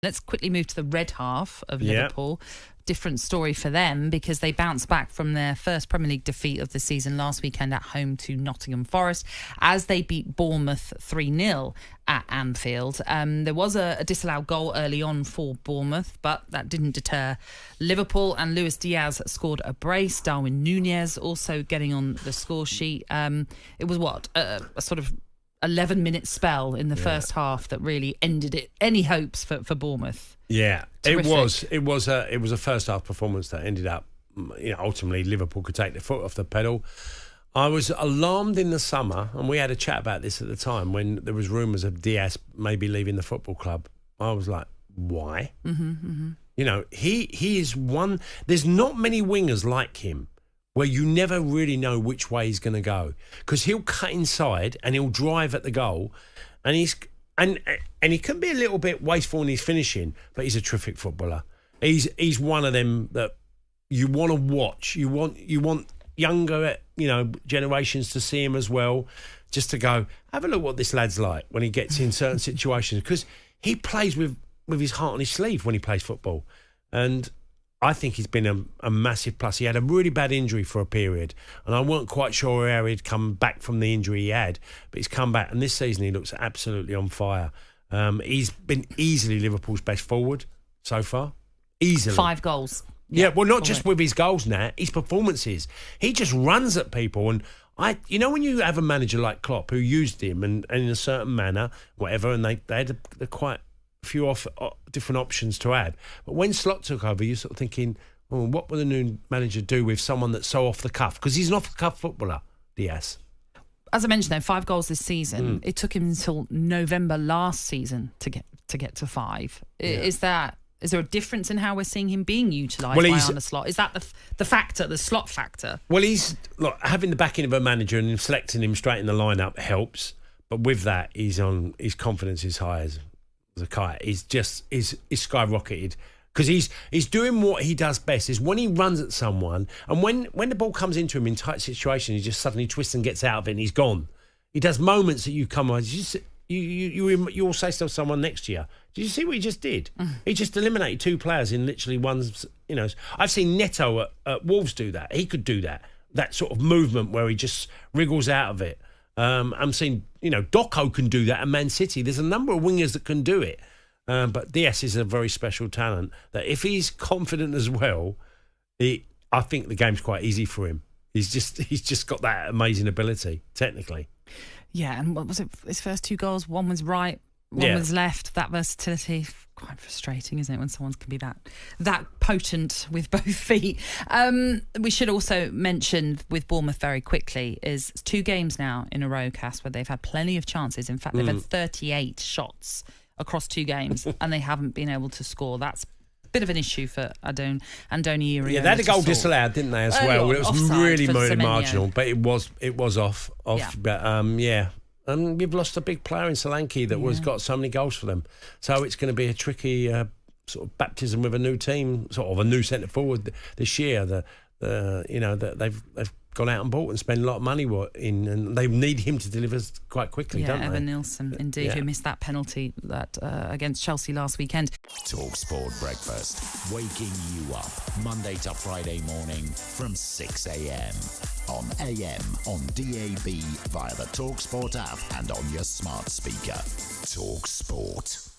Let's quickly move to the red half of Liverpool. Different story for them because they bounced back from their first Premier League defeat of the season last weekend at home to Nottingham Forest as they beat Bournemouth 3-0 at Anfield. There was a disallowed goal early on for Bournemouth, but that didn't deter Liverpool, and Luis Díaz scored a brace. Darwin Núñez also getting on the score sheet. It was a sort of 11-minute spell in the first half that really ended it. Any hopes for Bournemouth? Yeah, Terrific. it was a first half performance that ended up, ultimately Liverpool could take their foot off the pedal. I was alarmed in the summer, and we had a chat about this at the time when there was rumours of Diaz maybe leaving the football club. I was like, why? He is one. There's not many wingers like him, where you never really know which way he's going to go, because he'll cut inside and he'll drive at the goal, and he can be a little bit wasteful in his finishing, but he's a terrific footballer. He's one of them that you want to watch. You want younger generations to see him as well, just to go have a look what this lad's like when he gets in certain situations, because he plays with his heart on his sleeve when he plays football, and I think he's been a massive plus. He had a really bad injury for a period, and I weren't quite sure how he'd come back from the injury he had, but he's come back, and this season he looks absolutely on fire. He's been easily Liverpool's best forward so far. Easily. 5 goals. Yeah, well, not just with his goals now, his performances. He just runs at people, and when you have a manager like Klopp who used him and in a certain manner, whatever, and they had quite few different options to add. But when Slot took over, you're sort of thinking, what will the new manager do with someone that's so off the cuff? Because he's an off-the-cuff footballer, Diaz. As I mentioned, though, 5 goals this season. It took him until November last season to get to 5. Yeah. Is there a difference in how we're seeing him being utilised by Arne Slot? Is that the factor, the Slot factor? Well, having the backing of a manager and selecting him straight in the lineup helps. But with that, his confidence is high as a kite. He's skyrocketed, because he's doing what he does best, is when he runs at someone, and when the ball comes into him in tight situations, he just suddenly twists and gets out of it and he's gone. He does moments that you come on, you'll say to someone next to you, did you see what he just did? He just eliminated 2 players in literally one. I've seen Neto at Wolves do that. He could do that sort of movement where he just wriggles out of it. I'm seeing, Doco can do that at Man City. There's a number of wingers that can do it. But Diaz is a very special talent that if he's confident as well, I think the game's quite easy for him. He's just got that amazing ability, technically. Yeah, and what was it? His first 2 goals, one was right, one was left. That versatility, quite frustrating, isn't it, when someone can be that potent with both feet? We should also mention with Bournemouth very quickly is 2 games now in a row, Cass, where they've had plenty of chances. In fact, they've had 38 shots across 2 games and they haven't been able to score. That's a bit of an issue for Andoni Iraola. Yeah, they had a goal disallowed, didn't they, as well? It was really marginal, but it was off. Yeah. But and you've lost a big player in Solanke that got so many goals for them. So it's going to be a tricky sort of baptism with a new team, sort of a new centre forward this year. They've gone out and bought and spent a lot of money in, and they need him to deliver quite quickly, don't they? Evan Nilsson, indeed, who missed that penalty that against Chelsea last weekend. talkSPORT Breakfast, waking you up Monday to Friday morning from 6 a.m. on AM, on DAB, via the talkSPORT app and on your smart speaker. talkSPORT.